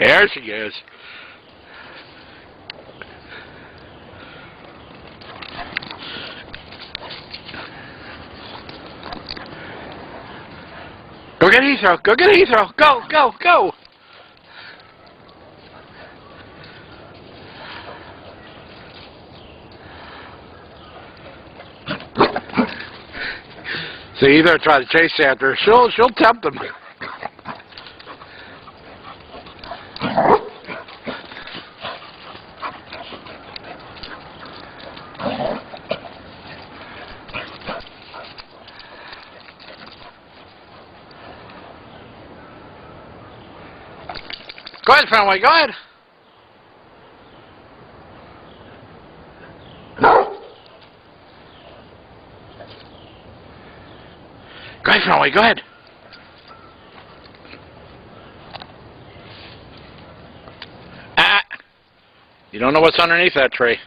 There she is. Go get Etho! Go get Etho! Go! Go! Go! See, Etho try to chase after her. She'll tempt him. Go ahead, Fenway, go ahead. Go ahead, Fenway, go ahead. You don't know what's underneath that tree.